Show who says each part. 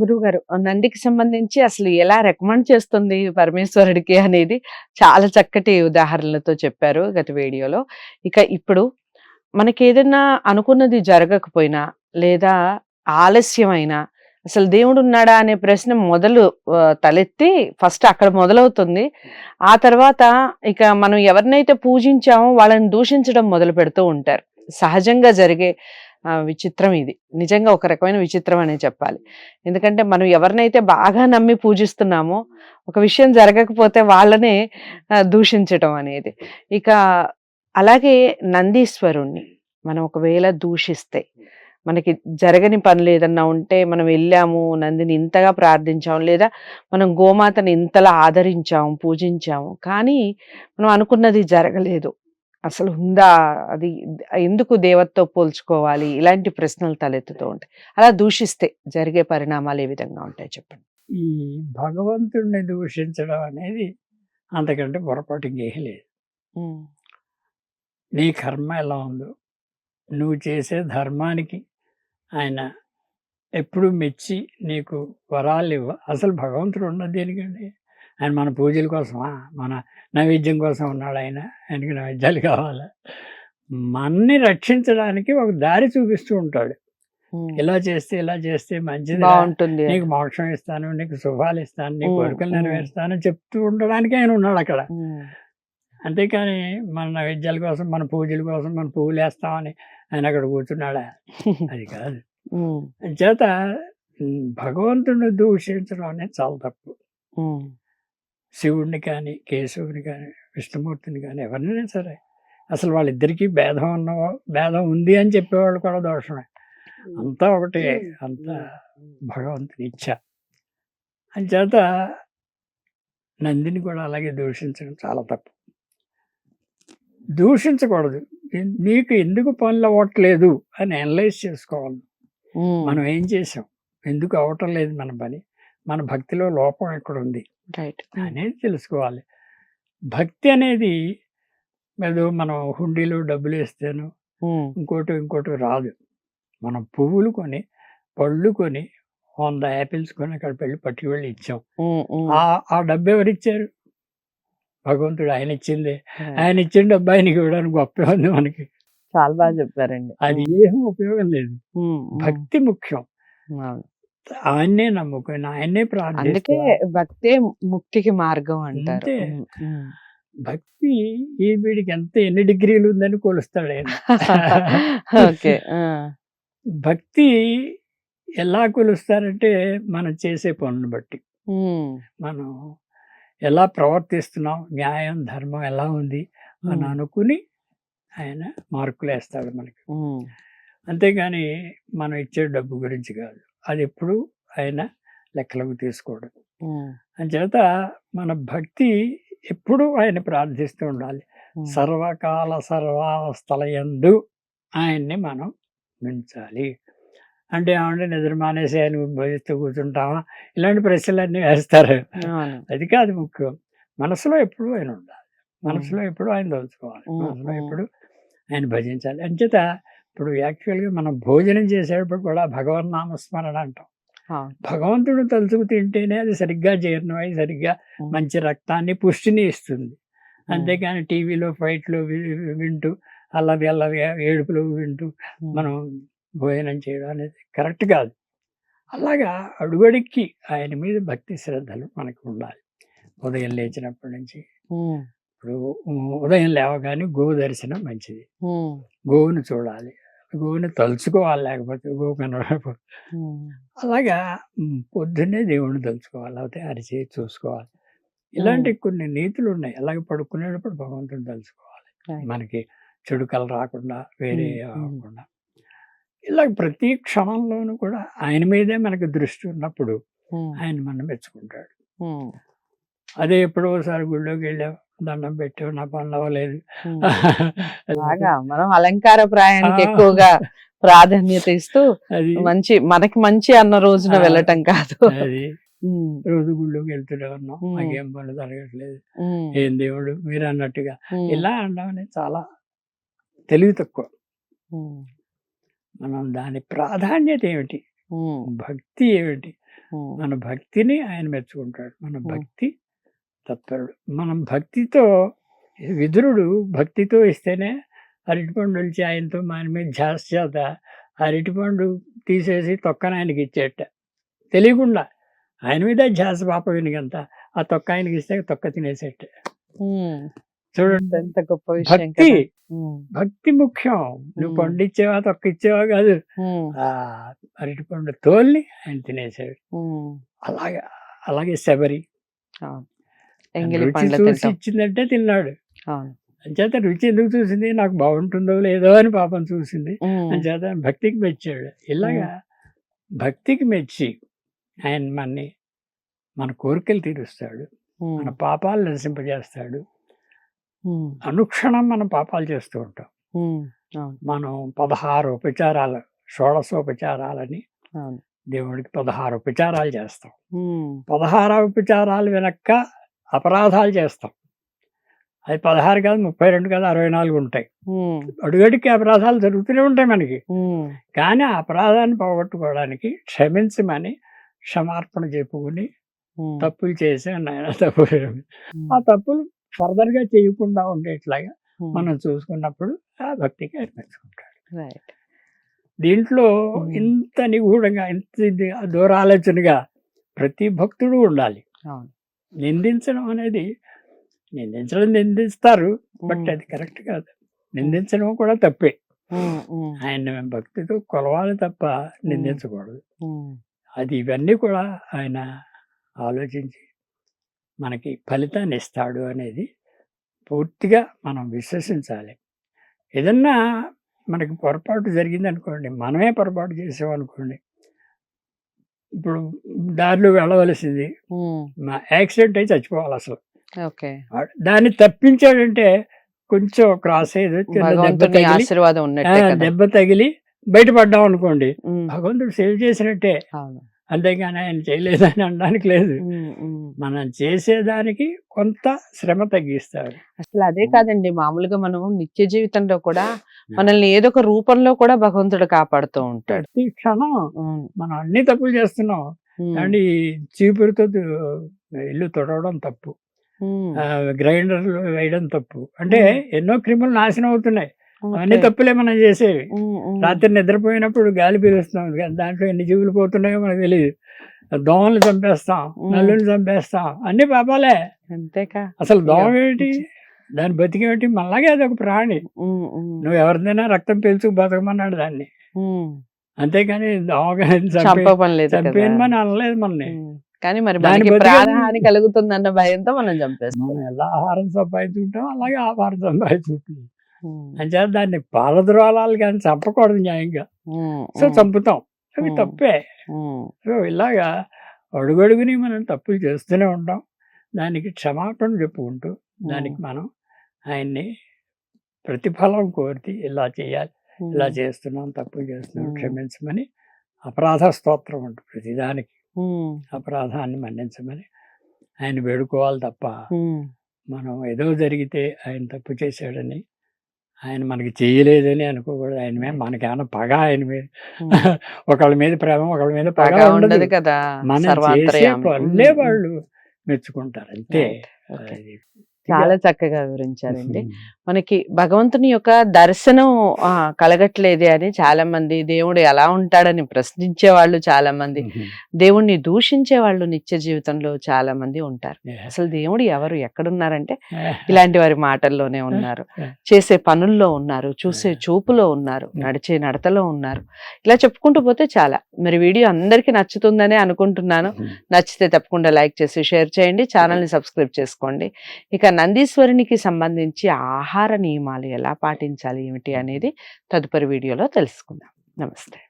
Speaker 1: గురువుగారు నందికి సంబంధించి అసలు ఎలా రికమెండ్ చేస్తుంది పరమేశ్వరుడికి అనేది చాలా చక్కటి ఉదాహరణలతో చెప్పారు గత వీడియోలో. ఇక ఇప్పుడు మనకేదన్నా అనుకున్నది జరగకపోయినా, లేదా ఆలస్యమైనా అసలు దేవుడున్నాడా అనే ప్రశ్న మొదలు తలెత్తి ఫస్ట్ అక్కడ మొదలవుతుంది. ఆ తర్వాత ఇక మనం ఎవరినైతే పూజించామో వాళ్ళని దూషించడం మొదలుపెడుతూ ఉంటారు. సహజంగా జరిగే విచిత్రం ఇది. నిజంగా ఒక రకమైన విచిత్రం అనే చెప్పాలి. ఎందుకంటే మనం ఎవరినైతే బాగా నమ్మి పూజిస్తున్నామో, ఒక విషయం జరగకపోతే వాళ్ళనే దూషించటం అనేది. ఇక అలాగే నందీశ్వరుణ్ణి మనం ఒకవేళ దూషిస్తే, మనకి జరగని పనులు ఏదన్నా ఉంటే మనం వెళ్ళాము, నందిని ఇంతగా ప్రార్థించాము, లేదా మనం గోమాతని ఇంతలా ఆదరించాము, పూజించాము. కానీ మనం అనుకున్నది జరగలేదు. అసలు ఉందా? అది ఎందుకు దేవతతో పోల్చుకోవాలి? ఇలాంటి ప్రశ్నలు తలెత్తుతూ ఉంటాయి. అలా దూషిస్తే జరిగే పరిణామాలు ఏ విధంగా ఉంటాయి చెప్పండి?
Speaker 2: ఈ భగవంతుడిని దూషించడం అనేది అంతకంటే పొరపాటు ఇంకేం లేదు.
Speaker 1: హ్మ్.
Speaker 2: నీ కర్మ ఎలా ఉందో, నువ్వు చేసే ధర్మానికి ఆయన ఎప్పుడు మెచ్చి నీకు వరాలు అసలు భగవంతుడు ఉన్నది దేనికండి? ఆయన మన పూజల కోసమా? మన నైవేద్యం కోసం ఉన్నాడు ఆయన. ఆయనకి నైవేద్యాలు కావాలా? మనని రక్షించడానికి ఒక దారి చూపిస్తూ ఉంటాడు. ఇలా చేస్తే మంచిది,
Speaker 1: బావుంటుంది.
Speaker 2: నీకు మోక్షం ఇస్తాను, నీకు శుభాలు ఇస్తాను, నీ కోరికలు నెరవేరుస్తాను చెప్తూ ఉండడానికి ఆయన ఉన్నాడు అక్కడ. అంతేకాని మన నైవేద్యాల కోసం, మన పూజల కోసం, మన పువ్వులు వేస్తామని ఆయన అక్కడ కూర్చున్నాడా? అది కాదు. చేత భగవంతుడిని దూషించడం అనేది చాలా తప్పు. శివుడిని కానీ, కేశవుని కానీ, విష్ణుమూర్తిని కానీ ఎవరినైనా సరే అసలు వాళ్ళిద్దరికీ భేదం ఉంది అని చెప్పేవాళ్ళు కూడా దోషమే. అంతా ఒకటే, అంతా భగవంతుని ఇచ్చ. అంచేత నందిని కూడా అలాగే దూషించడం చాలా తప్పు. దూషించకూడదు. నీకు ఎందుకు పనులు అవ్వట్లేదు అని అనలైజ్ చేసుకోవాలి. మనం ఏం చేసాం, ఎందుకు అవ్వటం లేదు మన పని, మన భక్తిలో లోపం ఎక్కడుంది అనేది తెలుసుకోవాలి. భక్తి అనేది ఏదో మనం హుండీలో డబ్బులు వేస్తేను ఇంకోటి రాదు. మనం పువ్వులు కొని, పళ్ళు కొని, 100 యాపిల్స్ కొని అక్కడ పట్టుకు వెళ్ళి ఇచ్చాం. ఆ డబ్బు ఎవరిచ్చారు? భగవంతుడు. ఆయన ఇచ్చిందే. ఆయన ఇచ్చిన డబ్బు ఆయనకి ఇవ్వడానికి గొప్ప ఉంది మనకి.
Speaker 1: చాలా బాగా చెప్పారండి.
Speaker 2: అది ఏం ఉపయోగం లేదు. భక్తి ముఖ్యం. ఆయన్నే నమ్ముకొని ఆయన్నే ప్రార్థిస్తే
Speaker 1: భక్తే ముక్తికి మార్గం అంటారు.
Speaker 2: భక్తి ఈ వీడికి ఎన్ని డిగ్రీలు ఉందని కొలుస్తాడు ఆయన. భక్తి ఎలా కొలుస్తారంటే మనం చేసే పనులను బట్టి, మనం ఎలా ప్రవర్తిస్తున్నాం, న్యాయం ధర్మం ఎలా ఉంది అని అనుకుని ఆయన మార్కులు వేస్తాడు మనకి. అంతేగాని మనం ఇచ్చే డబ్బు గురించి కాదు. అది ఎప్పుడు ఆయన లెక్కలకు తీసుకోవడం. అంచేత మన భక్తి ఎప్పుడు ఆయన ప్రార్థిస్తూ ఉండాలి. సర్వకాల సర్వావస్థలయందు ఆయన్ని మనం మించాలి. అంటే ఏమంటే నిద్ర మానేసి ఆయన భజిస్తూ కూర్చుంటామా, ఇలాంటి ప్రశ్నలన్నీ వేస్తారు. అది కాదు ముఖ్యం. మనసులో ఎప్పుడు ఆయన ఉండాలి, మనసులో ఎప్పుడు ఆయన తలుచుకోవాలి, మనసులో ఎప్పుడు ఆయన భజించాలి. అంచేత ఇప్పుడు యాక్చువల్గా మనం భోజనం చేసేటప్పుడు కూడా భగవన్ నామస్మరణ అంటాం. భగవంతుడు తలుచుకు తింటేనే అది సరిగ్గా జీర్ణమై సరిగ్గా మంచి రక్తాన్ని, పుష్టిని ఇస్తుంది. అంతేకాని టీవీలో ఫైట్లు వింటూ అల్లవి ఏడుపులు వింటూ మనం భోజనం చేయడం అనేది కరెక్ట్ కాదు. అలాగా అడుగడికి ఆయన మీద భక్తి శ్రద్ధలు మనకు ఉండాలి. ఉదయం లేచినప్పటి నుంచి, ఇప్పుడు ఉదయం లేవగానే గోవు దర్శనం మంచిది. గోవును చూడాలి, గోవుని తలుచుకోవాలి, లేకపోతే గోవు కనబడకపోతే. అలాగా పొద్దున్నే దేవుణ్ణి తలుచుకోవాలి, లేకపోతే అరిచి చూసుకోవాలి. ఇలాంటి కొన్ని నీతులు ఉన్నాయి. అలాగే పడుకునేటప్పుడు భగవంతుని తలుచుకోవాలి, మనకి చెడు కల రాకుండా, వేరే కాకుండా. ఇలా ప్రతి క్షణంలోనూ కూడా ఆయన మీదే మనకి దృష్టి ఉన్నప్పుడు ఆయన మనం మెచ్చుకుంటాడు. అదే ఎప్పుడో ఒకసారి గుళ్ళోకి వెళ్ళాం, దండం పెట్టాం, నా పనులు అవ్వలేదు,
Speaker 1: మనం అలంకార ప్రాయానికి ఎక్కువగా ప్రాధాన్యత ఇస్తూ మనకి మంచి అన్న రోజున వెళ్ళటం కాదు.
Speaker 2: అది రోజు గుళ్ళోకి వెళ్తూనే ఉన్నాం, మాకేం పనులు జరగట్లేదు, ఏం దేవుడు మీరు అన్నట్టుగా ఇలా అనడం అనేది చాలా తెలివి తక్కువ. మనం దాని ప్రాధాన్యత ఏమిటి, భక్తి ఏమిటి మన భక్తిని ఆయన మెచ్చుకుంటాడు. మన భక్తి తత్పరుడు. మనం భక్తితో విదురుడు భక్తితో ఇస్తేనే అరటిపండు వచ్చి ఆయనతో మన మీద ధ్యాస చేత అరటిపండు తీసేసి తొక్కన ఆయనకి ఇచ్చేట తెలియకుండా ఆయన మీద ధ్యాస పాప వినికంత ఆ తొక్క ఆయనకి ఇస్తే తొక్క తినేసేట. చూడండి
Speaker 1: ఎంత గొప్ప విషయం
Speaker 2: భక్తి
Speaker 1: కదా.
Speaker 2: భక్తి ముఖ్యం. నువ్వు పండు ఇచ్చేవా తొక్క ఇచ్చేవా కాదు, ఆ అరటిపండు తోల్ని ఆయన తినేసాడు. అలాగే శబరి
Speaker 1: ఎంగిలి
Speaker 2: రుచి
Speaker 1: పండ్లు
Speaker 2: చూసి
Speaker 1: తింటాం.
Speaker 2: ఇచ్చిందంటే తిన్నాడు.
Speaker 1: అవును.
Speaker 2: అంచేత రుచి ఎందుకు చూసింది, నాకు బాగుంటుందో లేదో అని పాపం చూసింది. అంచేత భక్తికి మెచ్చాడు. ఇలాగా భక్తికి మెచ్చి ఆయన మన కోరికలు తీరుస్తాడు, మన పాపాలు నశింపజేస్తాడు. అనుక్షణం మనం పాపాలు చేస్తూ ఉంటాం. మనం 16 ఉపచారాలు, షోడశోపచారాలని దేవుడికి 16 ఉపచారాలు చేస్తాం. 16 ఉపచారాలు వెనక్క అపరాధాలు చేస్తాం. అది 16 కాదు, 32 కాదు, 64 ఉంటాయి. అడుగడికి అపరాధాలు జరుగుతూనే ఉంటాయి మనకి. కానీ ఆ అపరాధాన్ని పోగొట్టుకోవడానికి క్షమించమని క్షమార్పణ చెప్పుకుని తప్పులు చేసే నాయన తప్పు, ఆ తప్పులు ఫర్దర్గా చేయకుండా ఉండేట్లాగా మనం చూసుకున్నప్పుడు ఆ భక్తికి అర్పించుకుంటాడు. దీంట్లో ఇంత నిగూఢంగా, ఇంత దూరాలోచనగా ప్రతి భక్తుడు ఉండాలి. నిందించడం అనేది, నిందిస్తారు, బట్ అది కరెక్ట్ కాదు. నిందించడం కూడా తప్పే. ఆయన భక్తితో కొలవాలి తప్ప నిందించకూడదు. అది ఇవన్నీ కూడా ఆయన ఆలోచించి మనకి ఫలితాన్ని ఇస్తాడు అనేది పూర్తిగా మనం విశ్వసించాలి. ఏదన్నా మనకి పొరపాటు జరిగింది అనుకోండి, మనమే పొరపాటు చేసామనుకోండి, ఇప్పుడు దారిలో వెళ్ళవలసింది, యాక్సిడెంట్ అయి చచ్చిపోవాలి అసలు. దాన్ని తప్పించాడంటే కొంచెం క్రాస్ దెబ్బ తగిలి బయటపడ్డాం అనుకోండి, భగవంతుడు సేవ్ చేసినట్టే. అంతేగాని ఆయన చేయలేదని అనడానికి లేదు. మనం చేసేదానికి కొంత శ్రమ తగ్గిస్తాడు.
Speaker 1: అసలు అదే కాదండి, మామూలుగా మనం నిత్య జీవితంలో కూడా మనల్ని ఏదో ఒక రూపంలో కూడా భగవంతుడు కాపాడుతూ ఉంటాడు.
Speaker 2: ప్రతి క్షణం మనం అన్ని తప్పులు చేస్తున్నాం. అండ్ ఈ చీపురుతో ఇల్లు తొడవడం తప్పు, గ్రైండర్లు వేయడం తప్పు. అంటే ఎన్నో క్రిములు నాశనం అవుతున్నాయి. అన్ని తప్పులే మనం చేసేవి. రాత్రి నిద్రపోయినప్పుడు గాలి పీలుస్తాం, దాంట్లో ఎన్ని జీవులు పోతున్నాయో మనకు తెలియదు. దోమలు చంపేస్తాం, నల్లుని చంపేస్తాం, అన్ని పాపాలే.
Speaker 1: అంతేకా,
Speaker 2: అసలు దోమ ఏమిటి, దాని బతికేమిటి, మళ్ళాగే అదొక ప్రాణి. నువ్వు ఎవరిదైనా రక్తం పీల్చుకు బతకమన్నాడు దాన్ని, అంతేకాని దోమ చంపేయమని అనలేదు మనని.
Speaker 1: కానీ మరి దానికి ప్రాణహాని కలుగుతుందన్న భయంతో మనం చంపేస్తాం.
Speaker 2: మనం ఎలా ఆహారం సంపాదించుకుంటాం అలాగే ఆహారం సంపాదించుకుంటాం. అంచేత దాన్ని పాలద్రోలాలు కానీ చంపకూడదు న్యాయంగా. సో చంపుతాం, అవి తప్పే. సో ఇలాగా అడుగడుగుని మనం తప్పులు చేస్తూనే ఉంటాం. దానికి క్షమాపణ చెప్పుకుంటూ దానికి మనం ఆయన్ని ప్రతిఫలం కోరి ఇలా చేయాలి, ఇలా చేస్తున్నాం, తప్పులు చేస్తున్నాం, క్షమించమని అపరాధ స్తోత్రం ఉంటుంది ప్రతిదానికి. అపరాధాన్ని మన్నించమని ఆయన వేడుకోవాలి తప్ప మనం ఏదో జరిగితే ఆయన తప్పు చేశాడని, ఆయన మనకి చేయలేదని అనుకోకూడదు. ఆయన మీద మనకేమన్నా పగ, ఆయన మీద ఒకళ్ళ మీద ప్రేమ, ఒకళ్ళ మీద పగ ఉండదు
Speaker 1: కదా.
Speaker 2: మనం చేసే పనులే వాళ్ళు మెచ్చుకుంటారు, అంతే.
Speaker 1: చాలా చక్కగా వివరించారండి. మనకి భగవంతుని యొక్క దర్శనం కలగట్లేదే అని చాలా మంది, దేవుడు ఎలా ఉంటాడని ప్రశ్నించే వాళ్ళు చాలా మంది, దేవుణ్ణి దూషించే వాళ్ళు నిత్య జీవితంలో చాలా మంది ఉంటారు. అసలు దేవుడు ఎవరు, ఎక్కడున్నారంటే ఇలాంటి వారి మాటల్లోనే ఉన్నారు, చేసే పనుల్లో ఉన్నారు, చూసే చూపులో ఉన్నారు, నడిచే నడతలో ఉన్నారు. ఇలా చెప్పుకుంటూ పోతే చాలా. మరి వీడియో అందరికీ నచ్చుతుందనే అనుకుంటున్నాను. నచ్చితే తప్పకుండా లైక్ చేసి షేర్ చేయండి, ఛానల్ని సబ్స్క్రైబ్ చేసుకోండి. ఇక నందీశ్వరునికి సంబంధించి ఆహార నియమాలు ఎలా పాటించాలి ఏమిటి అనేది తదుపరి వీడియోలో తెలుసుకుందాం. నమస్తే.